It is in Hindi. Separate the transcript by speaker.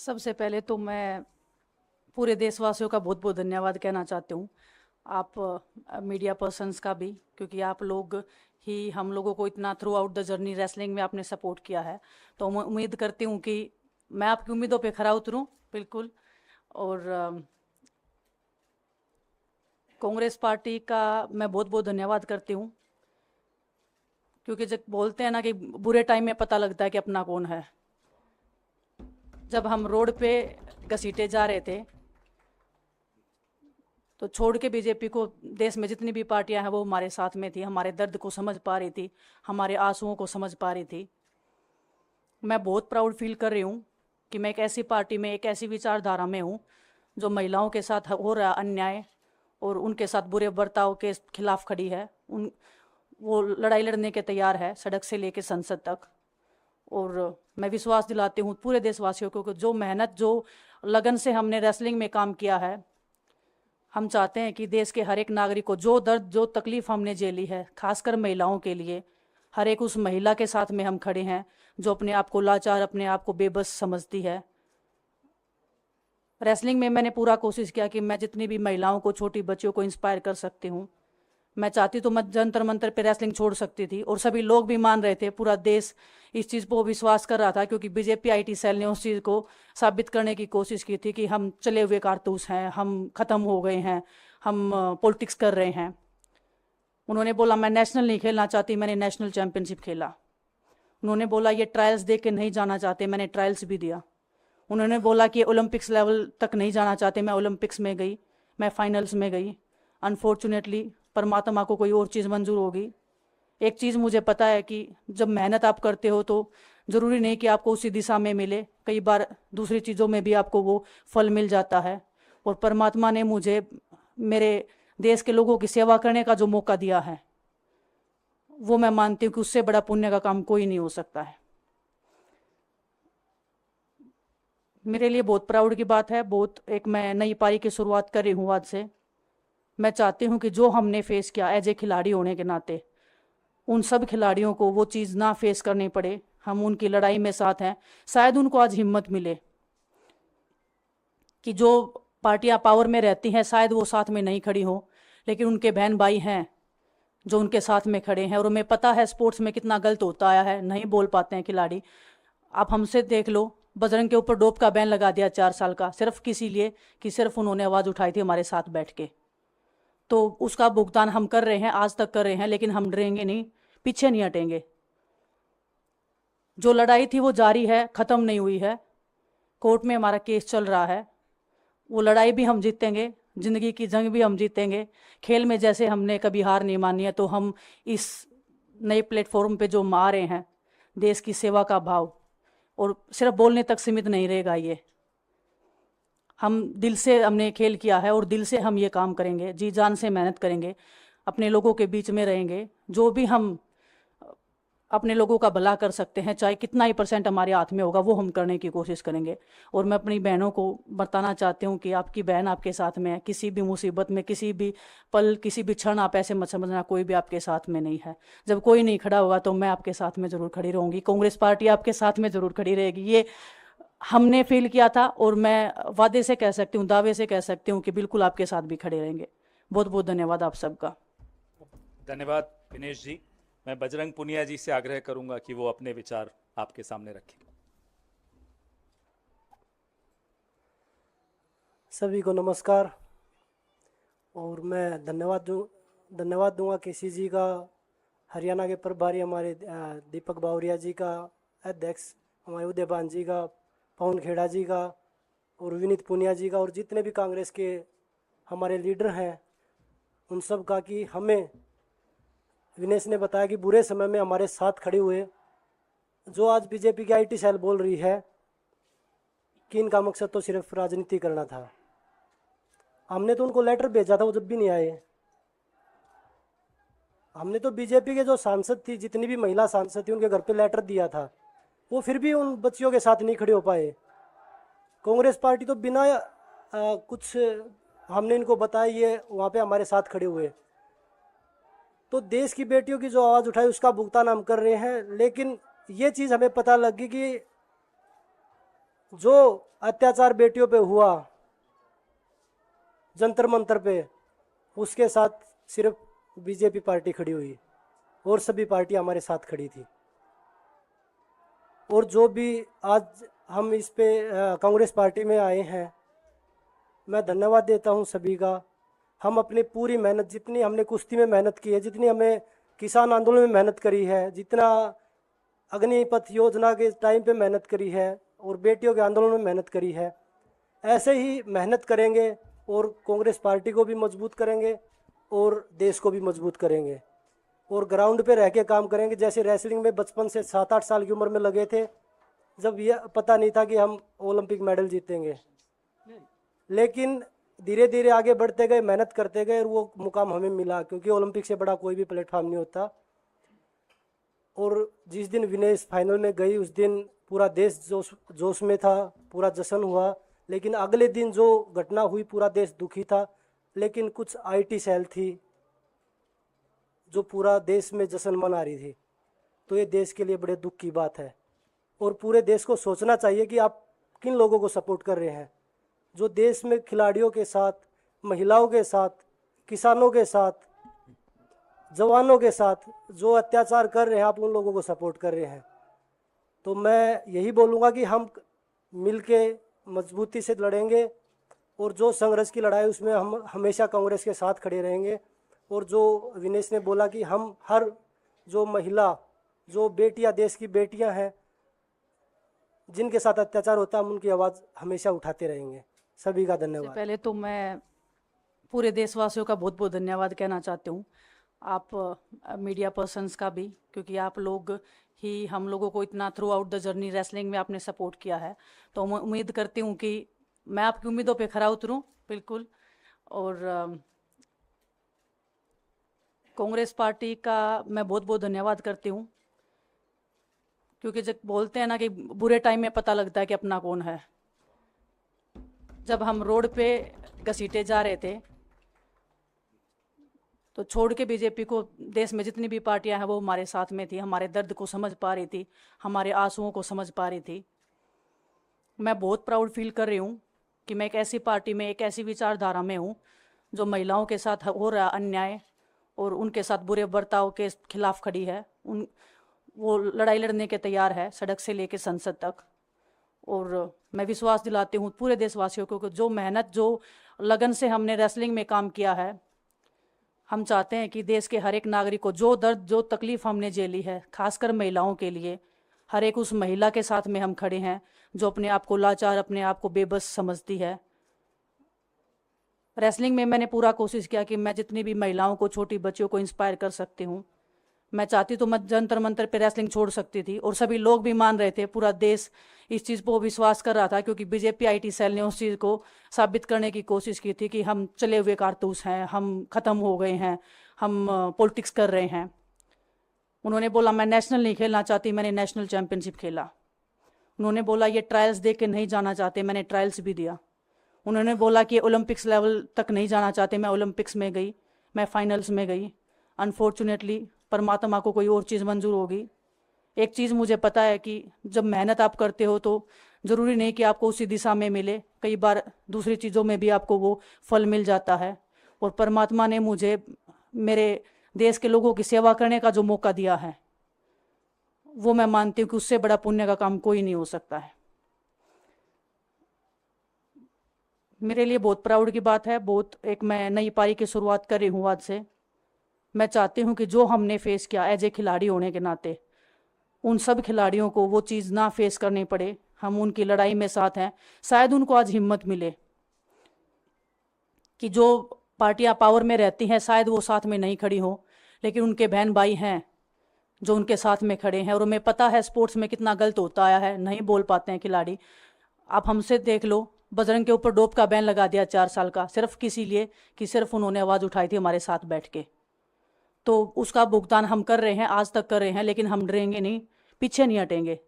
Speaker 1: सबसे पहले तो मैं पूरे देशवासियों का बहुत बहुत धन्यवाद कहना चाहती हूँ। आप मीडिया पर्सन्स का भी, क्योंकि आप लोग ही हम लोगों को इतना through out the journey wrestling में आपने सपोर्ट किया है। तो मैं उम्मीद करती हूँ कि मैं आपकी उम्मीदों पे खरा उतरूँ बिल्कुल। और कांग्रेस पार्टी का मैं बहुत बहुत धन्यवाद करती हूँ, क्योंकि जब बोलते हैं ना कि बुरे टाइम में पता लगता है कि अपना कौन है। जब हम रोड पे घसीटे जा रहे थे तो छोड़ के बीजेपी को, देश में जितनी भी पार्टियां हैं वो हमारे साथ में थी, हमारे दर्द को समझ पा रही थी, हमारे आंसुओं को समझ पा रही थी। मैं बहुत प्राउड फील कर रही हूँ कि मैं एक ऐसी पार्टी में, एक ऐसी विचारधारा में हूँ जो महिलाओं के साथ हो रहा अन्याय और उनके साथ बुरे बर्ताव के खिलाफ खड़ी है। वो लड़ाई लड़ने के तैयार है, सड़क से लेकर संसद तक। और मैं विश्वास दिलाती हूँ पूरे देशवासियों को कि जो मेहनत, जो लगन से हमने रेसलिंग में काम किया है, हम चाहते हैं कि देश के हर एक नागरिक को जो दर्द, जो तकलीफ हमने झेली है, खासकर महिलाओं के लिए, हर एक उस महिला के साथ में हम खड़े हैं जो अपने आप को लाचार, अपने आप को बेबस समझती है। रेसलिंग में मैंने पूरा कोशिश किया कि मैं जितनी भी महिलाओं को, छोटी बच्चियों को इंस्पायर कर सकती हूँ। मैं चाहती तो मैं जंतर मंतर पे रेसलिंग छोड़ सकती थी, और सभी लोग भी मान रहे थे, पूरा देश इस चीज़ को विश्वास कर रहा था, क्योंकि बीजेपी आईटी सेल ने उस चीज़ को साबित करने की कोशिश की थी कि हम चले हुए कारतूस हैं, हम ख़त्म हो गए हैं, हम पॉलिटिक्स कर रहे हैं। उन्होंने बोला मैं नेशनल नहीं खेलना चाहती, मैंने नेशनल चैम्पियनशिप खेला। उन्होंने बोला ये ट्रायल्स दे के नहीं जाना चाहते, मैंने ट्रायल्स भी दिया। उन्होंने बोला कि ओलंपिक्स लेवल तक नहीं जाना चाहते, मैं ओलंपिक्स में गई, मैं फाइनल्स में गई। अनफॉर्चुनेटली परमात्मा को कोई और चीज़ मंजूर होगी। एक चीज़ मुझे पता है कि जब मेहनत आप करते हो तो ज़रूरी नहीं कि आपको उसी दिशा में मिले, कई बार दूसरी चीज़ों में भी आपको वो फल मिल जाता है। और परमात्मा ने मुझे मेरे देश के लोगों की सेवा करने का जो मौका दिया है, वो मैं मानती हूँ कि उससे बड़ा पुण्य का काम कोई नहीं हो सकता है। मेरे लिए बहुत प्राउड की बात है। बहुत एक मैं नई पारी की शुरुआत कर रही हूँ आज से। मैं चाहती हूँ कि जो हमने फेस किया एज ए खिलाड़ी होने के नाते, उन सब खिलाड़ियों को वो चीज़ ना फेस करनी पड़े। हम उनकी लड़ाई में साथ हैं। शायद उनको आज हिम्मत मिले कि जो पार्टियां पावर में रहती हैं शायद वो साथ में नहीं खड़ी हो, लेकिन उनके बहन भाई हैं जो उनके साथ में खड़े हैं। और उन्हें पता है स्पोर्ट्स में कितना गलत होता आया है, नहीं बोल पाते हैं खिलाड़ी। आप हमसे देख लो, बजरंग के ऊपर डोप का बैन लगा दिया 4 साल का, सिर्फ किसी लिए कि सिर्फ उन्होंने आवाज़ उठाई थी हमारे साथ बैठ के। तो उसका भुगतान हम कर रहे हैं, आज तक कर रहे हैं, लेकिन हम डरेंगे नहीं, पीछे नहीं हटेंगे। जो लड़ाई थी वो जारी है, ख़त्म नहीं हुई है। कोर्ट में हमारा केस चल रहा है, वो लड़ाई भी हम जीतेंगे, ज़िंदगी की जंग भी हम जीतेंगे। खेल में जैसे हमने कभी हार नहीं मानी है, तो हम इस नए प्लेटफॉर्म पे जो आ रहे हैं, देश की सेवा का भाव, और सिर्फ बोलने तक सीमित नहीं रहेगा ये। हम दिल से हमने खेल किया है और दिल से हम ये काम करेंगे, जी जान से मेहनत करेंगे, अपने लोगों के बीच में रहेंगे। जो भी हम अपने लोगों का भला कर सकते हैं, चाहे कितना ही % हमारे हाथ में होगा, वो हम करने की कोशिश करेंगे। और मैं अपनी बहनों को बताना चाहती हूँ कि आपकी बहन आपके साथ में है। किसी भी मुसीबत में, किसी भी पल, किसी भी क्षण आप ऐसे मत समझना कोई भी आपके साथ में नहीं है। जब कोई नहीं खड़ा होगा तो मैं आपके साथ में ज़रूर खड़ी रहूँगी, कांग्रेस पार्टी आपके साथ में ज़रूर खड़ी रहेगी। ये हमने फील किया था, और मैं वादे से कह सकती हूँ, दावे से कह सकती हूँ कि बिल्कुल आपके साथ भी खड़े रहेंगे। बहुत बहुत धन्यवाद आप सबका।
Speaker 2: धन्यवाद दिनेश जी। मैं बजरंग पुनिया जी से आग्रह करूंगा कि वो अपने विचार आपके सामने रखें।
Speaker 3: सभी को नमस्कार। और मैं धन्यवाद दूंगा केसी जी का, हरियाणा के प्रभारी हमारे दीपक बावरिया जी का, अध्यक्ष हमारे उदयभान जी का, पवन खेड़ा जी का, और विनीत पुनिया जी का, और जितने भी कांग्रेस के हमारे लीडर हैं उन सब का, कि हमें विनेश ने बताया कि बुरे समय में हमारे साथ खड़े हुए। जो आज बीजेपी की आईटी सेल बोल रही है कि इनका मकसद तो सिर्फ राजनीति करना था, हमने तो उनको लेटर भेजा था, वो जब भी नहीं आए। हमने तो बीजेपी के जो सांसद थी, जितनी भी महिला सांसद थी, उनके घर पे लेटर दिया था, वो फिर भी उन बच्चियों के साथ नहीं खड़े हो पाए। कांग्रेस पार्टी तो बिना कुछ हमने इनको बताया, ये वहाँ पे हमारे साथ खड़े हुए। तो देश की बेटियों की जो आवाज़ उठाई उसका भुगतान हम कर रहे हैं। लेकिन ये चीज़ हमें पता लगी कि जो अत्याचार बेटियों पे हुआ जंतर मंतर पे, उसके साथ सिर्फ बीजेपी पार्टी खड़ी हुई और सभी पार्टी हमारे साथ खड़ी थी। और जो भी आज हम इस पे कांग्रेस पार्टी में आए हैं, मैं धन्यवाद देता हूं सभी का। हम अपनी पूरी मेहनत, जितनी हमने कुश्ती में मेहनत की है, जितनी हमें किसान आंदोलन में मेहनत करी है, जितना अग्निपथ योजना के टाइम पे मेहनत करी है और बेटियों के आंदोलन में मेहनत करी है, ऐसे ही मेहनत करेंगे और कांग्रेस पार्टी को भी मजबूत करेंगे और देश को भी मजबूत करेंगे और ग्राउंड पे रह के काम करेंगे। जैसे रेसलिंग में बचपन से 7-8 साल की उम्र में लगे थे, जब यह पता नहीं था कि हम ओलंपिक मेडल जीतेंगे, लेकिन धीरे धीरे आगे बढ़ते गए, मेहनत करते गए और वो मुकाम हमें मिला, क्योंकि ओलंपिक से बड़ा कोई भी प्लेटफॉर्म नहीं होता। और जिस दिन विनेश फाइनल में गई, उस दिन पूरा देश जोश में था, पूरा जश्न हुआ। लेकिन अगले दिन जो घटना हुई, पूरा देश दुखी था। लेकिन कुछ आईटी सेल थी जो पूरा देश में जश्न मना रही थी, तो ये देश के लिए बड़े दुख की बात है। और पूरे देश को सोचना चाहिए कि आप किन लोगों को सपोर्ट कर रहे हैं। जो देश में खिलाड़ियों के साथ, महिलाओं के साथ, किसानों के साथ, जवानों के साथ जो अत्याचार कर रहे हैं, आप उन लोगों को सपोर्ट कर रहे हैं। तो मैं यही बोलूँगा कि हम मिलके मजबूती से लड़ेंगे और जो संघर्ष की लड़ाई, उसमें हम हमेशा कांग्रेस के साथ खड़े रहेंगे। और जो विनेश ने बोला कि हम हर जो महिला, जो बेटियां, देश की बेटियां हैं जिनके साथ अत्याचार होता है, हम उनकी आवाज़ हमेशा उठाते रहेंगे। सभी का
Speaker 1: सबसे
Speaker 3: धन्यवाद।
Speaker 1: पहले तो मैं पूरे देशवासियों का बहुत बहुत धन्यवाद कहना चाहती हूँ, आप मीडिया पर्सन्स का भी, क्योंकि आप लोग ही हम लोगों को इतना through out the journey wrestling में आपने सपोर्ट किया है। तो मैं उम्मीद करती हूँ कि मैं आपकी उम्मीदों पे खरा उतरूँ बिल्कुल। और कांग्रेस पार्टी का मैं बहुत बहुत धन्यवाद करती हूँ, क्योंकि जब बोलते हैं ना कि बुरे टाइम में पता लगता है कि अपना कौन है। जब हम रोड पे घसीटे जा रहे थे, तो छोड़ के बीजेपी को, देश में जितनी भी पार्टियां हैं वो हमारे साथ में थी, हमारे दर्द को समझ पा रही थी, हमारे आंसुओं को समझ पा रही थी। मैं बहुत प्राउड फील कर रही हूँ कि मैं एक ऐसी पार्टी में, एक ऐसी विचारधारा में हूँ जो महिलाओं के साथ हो रहा अन्याय और उनके साथ बुरे बर्ताव के खिलाफ खड़ी है। वो लड़ाई लड़ने के तैयार है, सड़क से लेकर संसद तक। और मैं विश्वास दिलाती हूँ पूरे देशवासियों को कि जो मेहनत, जो लगन से हमने रेसलिंग में काम किया है, हम चाहते हैं कि देश के हर एक नागरिक को जो दर्द, जो तकलीफ हमने झेली है, खासकर महिलाओं के लिए, हर एक उस महिला के साथ में हम खड़े हैं जो अपने आप को लाचार, अपने आप को बेबस समझती है। रेसलिंग में मैंने पूरा कोशिश किया कि मैं जितनी भी महिलाओं को, छोटी बच्चियों को इंस्पायर कर सकती हूँ। मैं चाहती तो मैं जंतर मंतर पे रेसलिंग छोड़ सकती थी, और सभी लोग भी मान रहे थे, पूरा देश इस चीज़ को विश्वास कर रहा था, क्योंकि बीजेपी आईटी सेल ने उस चीज़ को साबित करने की कोशिश की थी कि हम चले हुए कारतूस हैं, हम ख़त्म हो गए हैं, हम पॉलिटिक्स कर रहे हैं। उन्होंने बोला मैं नेशनल नहीं खेलना चाहती, मैंने नेशनल चैम्पियनशिप खेला। उन्होंने बोला ये ट्रायल्स दे के नहीं जाना चाहते, मैंने ट्रायल्स भी दिया। उन्होंने बोला कि ओलंपिक्स लेवल तक नहीं जाना चाहते, मैं ओलंपिक्स में गई, मैं फाइनल्स में गई। अनफॉर्चुनेटली परमात्मा को कोई और चीज़ मंजूर होगी। एक चीज़ मुझे पता है कि जब मेहनत आप करते हो तो ज़रूरी नहीं कि आपको उसी दिशा में मिले, कई बार दूसरी चीज़ों में भी आपको वो फल मिल जाता है। और परमात्मा ने मुझे मेरे देश के लोगों की सेवा करने का जो मौका दिया है, वो मैं मानती हूँ कि उससे बड़ा पुण्य का काम कोई नहीं हो सकता है। मेरे लिए बहुत प्राउड की बात है। बहुत एक मैं नई पारी की शुरुआत कर रही हूँ आज से। मैं चाहती हूँ कि जो हमने फेस किया एज ए खिलाड़ी होने के नाते, उन सब खिलाड़ियों को वो चीज़ ना फेस करनी पड़े। हम उनकी लड़ाई में साथ हैं। शायद उनको आज हिम्मत मिले कि जो पार्टियां पावर में रहती हैं शायद वो साथ में नहीं खड़ी हों, लेकिन उनके बहन भाई हैं जो उनके साथ में खड़े हैं। और उन्हें पता है स्पोर्ट्स में कितना गलत होता आया है, नहीं बोल पाते हैं खिलाड़ी। आप हमसे देख लो, बजरंग के ऊपर डोप का बैन लगा दिया 4 साल का, सिर्फ किसी लिए कि सिर्फ उन्होंने आवाज़ उठाई थी हमारे साथ बैठ के। तो उसका भुगतान हम कर रहे हैं, आज तक कर रहे हैं, लेकिन हम डरेंगे नहीं, पीछे नहीं हटेंगे।